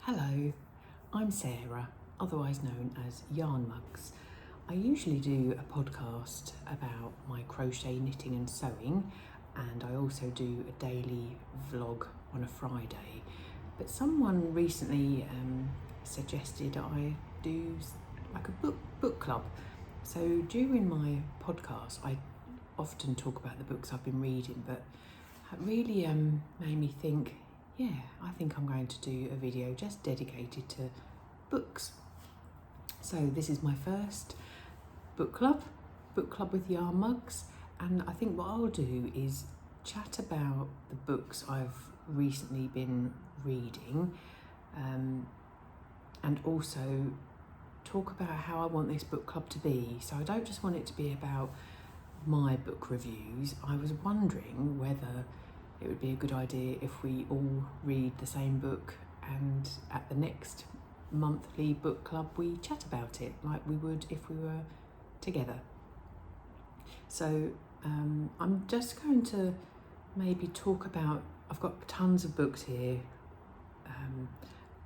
Hello, I'm Sarah, otherwise known as Yarnmugs. I usually do a podcast about my crochet, knitting and sewing, and I also do a daily vlog on a Friday. But someone recently suggested I do like a book club. So during my podcast I often talk about the books I've been reading, but it really made me think, yeah, I think I'm going to do a video just dedicated to books. So this is my first book club with Yarnmugs, and I think what I'll do is chat about the books I've recently been reading, and also talk about how I want this book club to be. So I don't just want it to be about my book reviews. I was wondering whether it would be a good idea if we all read the same book, and at the next monthly book club we chat about it like we would if we were together. So I'm just going to maybe talk about, I've got tons of books here,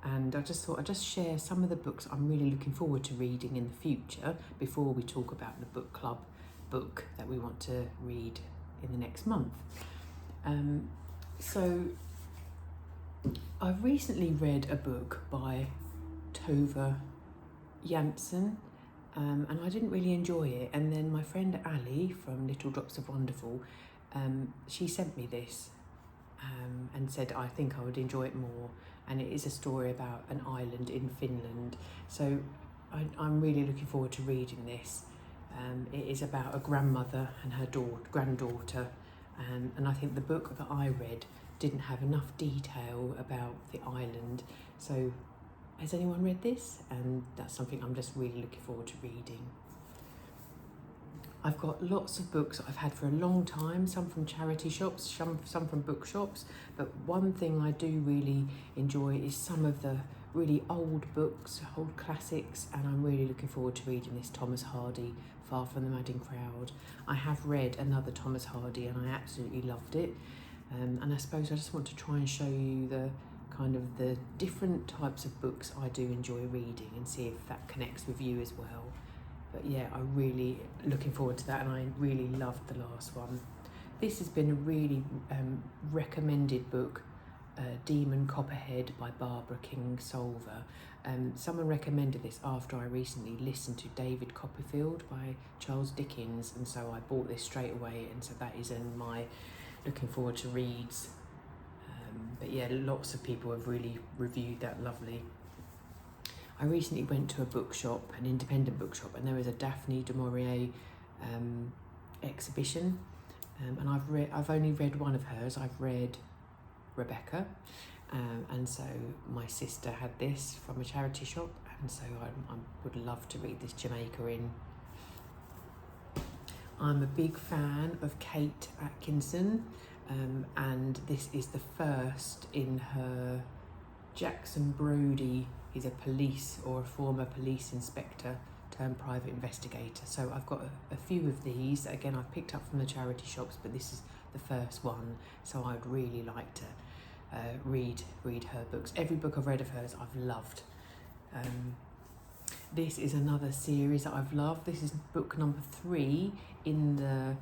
and I just thought I'd just share some of the books I'm really looking forward to reading in the future before we talk about the book club book that we want to read in the next month. So I've recently read a book by Tove Jansson, and I didn't really enjoy it, and then my friend Ali from Little Drops of Wonderful, she sent me this and said I think I would enjoy it more, and it is a story about an island in Finland, so I'm really looking forward to reading this. It is about a grandmother and her granddaughter, and I think the book that I read didn't have enough detail about the island. So has anyone read this? And that's something I'm just really looking forward to reading. I've got lots of books I've had for a long time, some from charity shops, some from bookshops, but one thing I do really enjoy is some of the really old books, old classics, and I'm really looking forward to reading this Thomas Hardy, Far from the Madding Crowd. I have read another Thomas Hardy and I absolutely loved it, and I suppose I just want to try and show you the kind of the different types of books I do enjoy reading and see if that connects with you as well. But yeah, I'm really looking forward to that, and I really loved the last one. This has been a really recommended book, Demon Copperhead by Barbara Kingsolver. Someone recommended this after I recently listened to David Copperfield by Charles Dickens, and so I bought this straight away, and so that is in my looking forward to reads. But yeah, lots of people have really reviewed that lovely. I recently went to a bookshop, an independent bookshop, and there was a Daphne du Maurier exhibition, and I've only read one of hers. I've read Rebecca, and so my sister had this from a charity shop, and so I would love to read this Jamaica in. I'm a big fan of Kate Atkinson, and this is the first in her Jackson Brodie. He's a police or a former police inspector turned private investigator. So I've got a few of these. Again, I've picked up from the charity shops, but this is the first one. So I'd really like to read her books. Every book I've read of hers, I've loved. This is another series that I've loved. This is book number 3 in the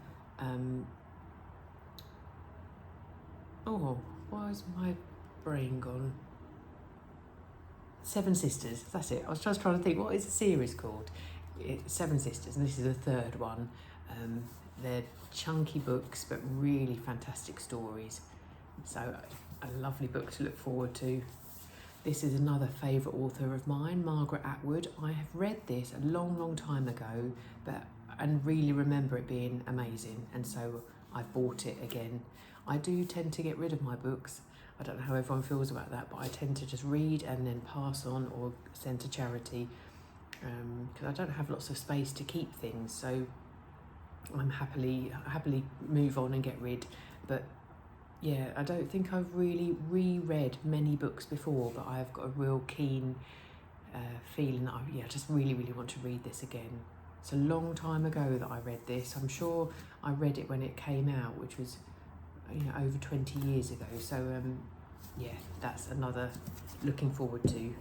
oh, why is my brain gone? 7 Sisters, that's it. I was just trying to think, what is the series called? It's 7 Sisters, and this is the third one. They're chunky books, but really fantastic stories. So a lovely book to look forward to. This is another favourite author of mine, Margaret Atwood. I have read this a long time ago, and really remember it being amazing, and so I bought it again. I do tend to get rid of my books. I don't know how everyone feels about that, but I tend to just read and then pass on or send to charity, because I don't have lots of space to keep things, so I'm happily move on and get rid. But yeah, I don't think I've really reread many books before, but I've got a real keen feeling that I just really want to read this again. It's a long time ago that I read this. I'm sure I read it when it came out, which was over 20 years ago. So yeah, that's another looking forward to.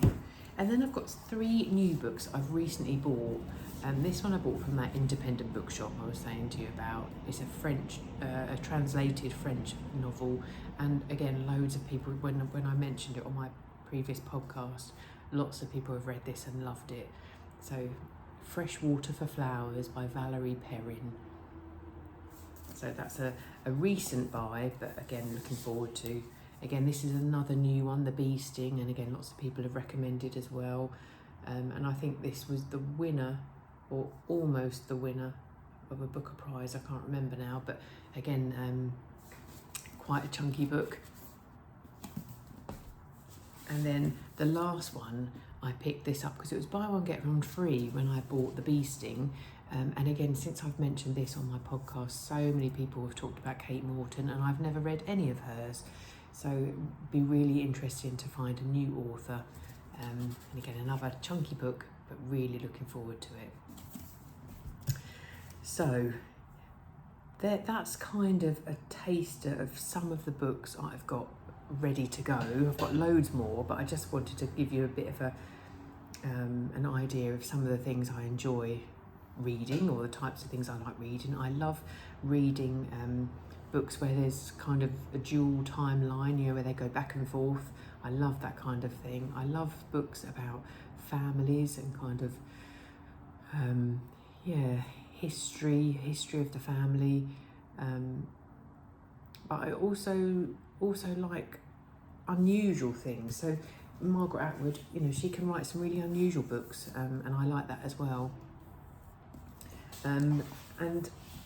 And then I've got 3 new books I've recently bought. And this one I bought from that independent bookshop I was saying to you about. It's a translated French novel. And again, loads of people, when I mentioned it on my previous podcast, lots of people have read this and loved it. So, Fresh Water for Flowers by Valerie Perrin. So that's a recent buy, but again, looking forward to. Again, this is another new one, The Bee Sting, and again, lots of people have recommended as well. And I think this was the winner, or almost the winner, of a Booker Prize. I can't remember now, but again, quite a chunky book. And then the last one, I picked this up because it was buy one get one free when I bought The Bee Sting. And again, since I've mentioned this on my podcast, so many people have talked about Kate Morton, and I've never read any of hers. So it'd be really interesting to find a new author. And again, another chunky book, but really looking forward to it. So that's kind of a taster of some of the books I've got ready to go. I've got loads more, but I just wanted to give you a bit of an idea of some of the things I enjoy reading, or the types of things I like reading. I love reading books where there's kind of a dual timeline, where they go back and forth. I love that kind of thing. I love books about families and kind of history of the family. But I also like unusual things. So Margaret Atwood, she can write some really unusual books, and I like that as well. And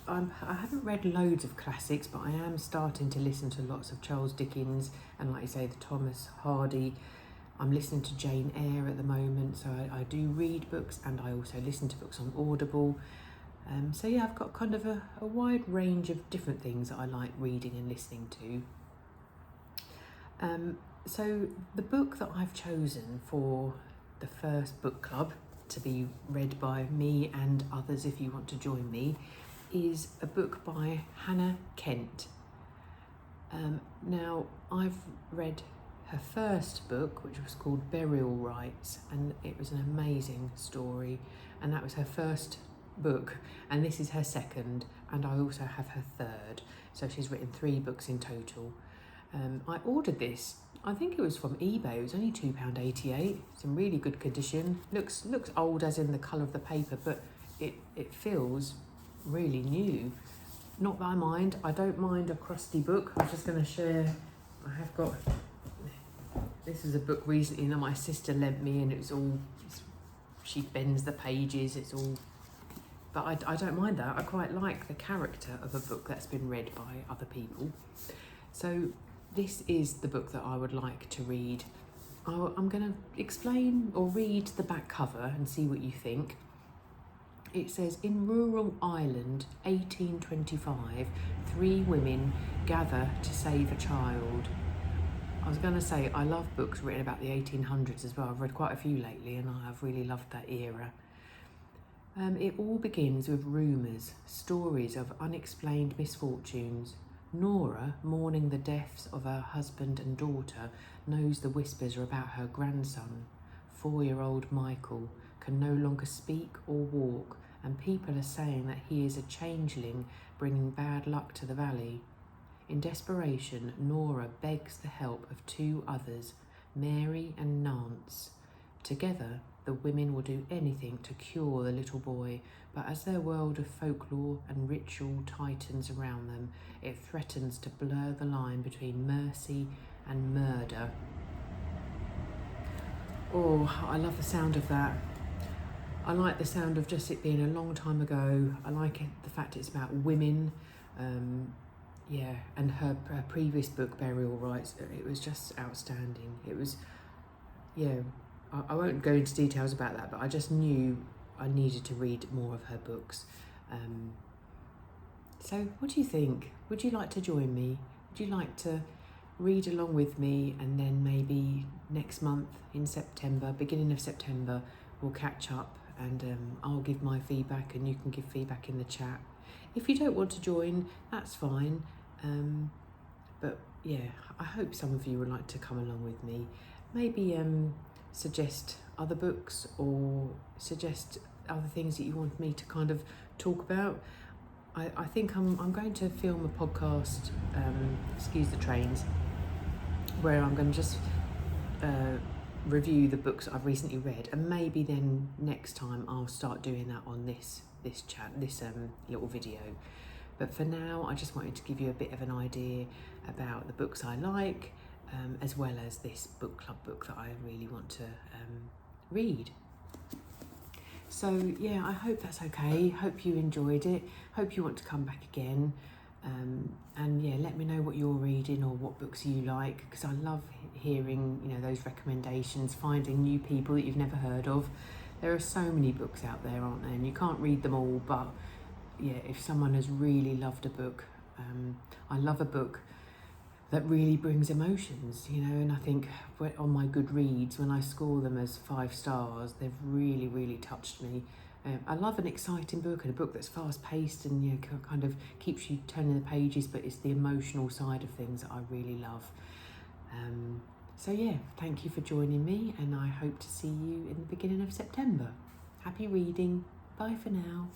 I haven't read loads of classics, but I am starting to listen to lots of Charles Dickens and, like you say, the Thomas Hardy. I'm listening to Jane Eyre at the moment, so I do read books, and I also listen to books on Audible. So yeah, I've got kind of a wide range of different things that I like reading and listening to. So the book that I've chosen for the first book club to be read by me and others, if you want to join me, is a book by Hannah Kent. Now, I've read her first book, which was called Burial Rites, and it was an amazing story, and that was her first book, and this is her second, and I also have her third, so she's written 3 books in total. I ordered this, I think it was from eBay. It was only £2.88. It's in really good condition. Looks old as in the colour of the paper, but it feels really new. Not that I mind. I don't mind a crusty book. I'm just going to share. I have got. This is a book recently that my sister lent me, and she bends the pages. It's all. But I don't mind that. I quite like the character of a book that's been read by other people. So this is the book that I would like to read. I'm going to explain or read the back cover and see what you think. It says, in rural Ireland, 1825, 3 women gather to save a child. I was going to say, I love books written about the 1800s as well. I've read quite a few lately, and I've really loved that era. It all begins with rumours, stories of unexplained misfortunes. Nora, mourning the deaths of her husband and daughter, knows the whispers are about her grandson. 4-year-old Michael can no longer speak or walk, and people are saying that he is a changeling bringing bad luck to the valley. In desperation, Nora begs the help of 2 others, Mary and Nance. Together, the women will do anything to cure the little boy, but as their world of folklore and ritual tightens around them, it threatens to blur the line between mercy and murder. Oh, I love the sound of that. I like the sound of just it being a long time ago. I like the fact it's about women. And her previous book, Burial Rites, it was just outstanding. It was, I won't go into details about that, but I just knew I needed to read more of her books. So what do you think? Would you like to join me? Would you like to read along with me, and then maybe next month in September, beginning of September, we'll catch up, and I'll give my feedback and you can give feedback in the chat. If you don't want to join, that's fine, but yeah, I hope some of you would like to come along with me. Maybe suggest other books or suggest other things that you want me to kind of talk about. I think I'm going to film a podcast, excuse the trains, where I'm going to just review the books I've recently read, and maybe then next time I'll start doing that on this little video. But for now, I just wanted to give you a bit of an idea about the books I like, as well as this book club book that I really want to read. So yeah, I hope that's okay. Hope you enjoyed it. Hope you want to come back again. And yeah, let me know what you're reading or what books you like, because I love hearing, you know, those recommendations, finding new people that you've never heard of. There are so many books out there, aren't there? And you can't read them all, but yeah, if someone has really loved a book, I love a book that really brings emotions, you know, and I think on my Goodreads, when I score them as 5 stars, they've really, really touched me. I love an exciting book and a book that's fast paced and, you know, kind of keeps you turning the pages, but it's the emotional side of things that I really love. So yeah, thank you for joining me, and I hope to see you in the beginning of September. Happy reading. Bye for now.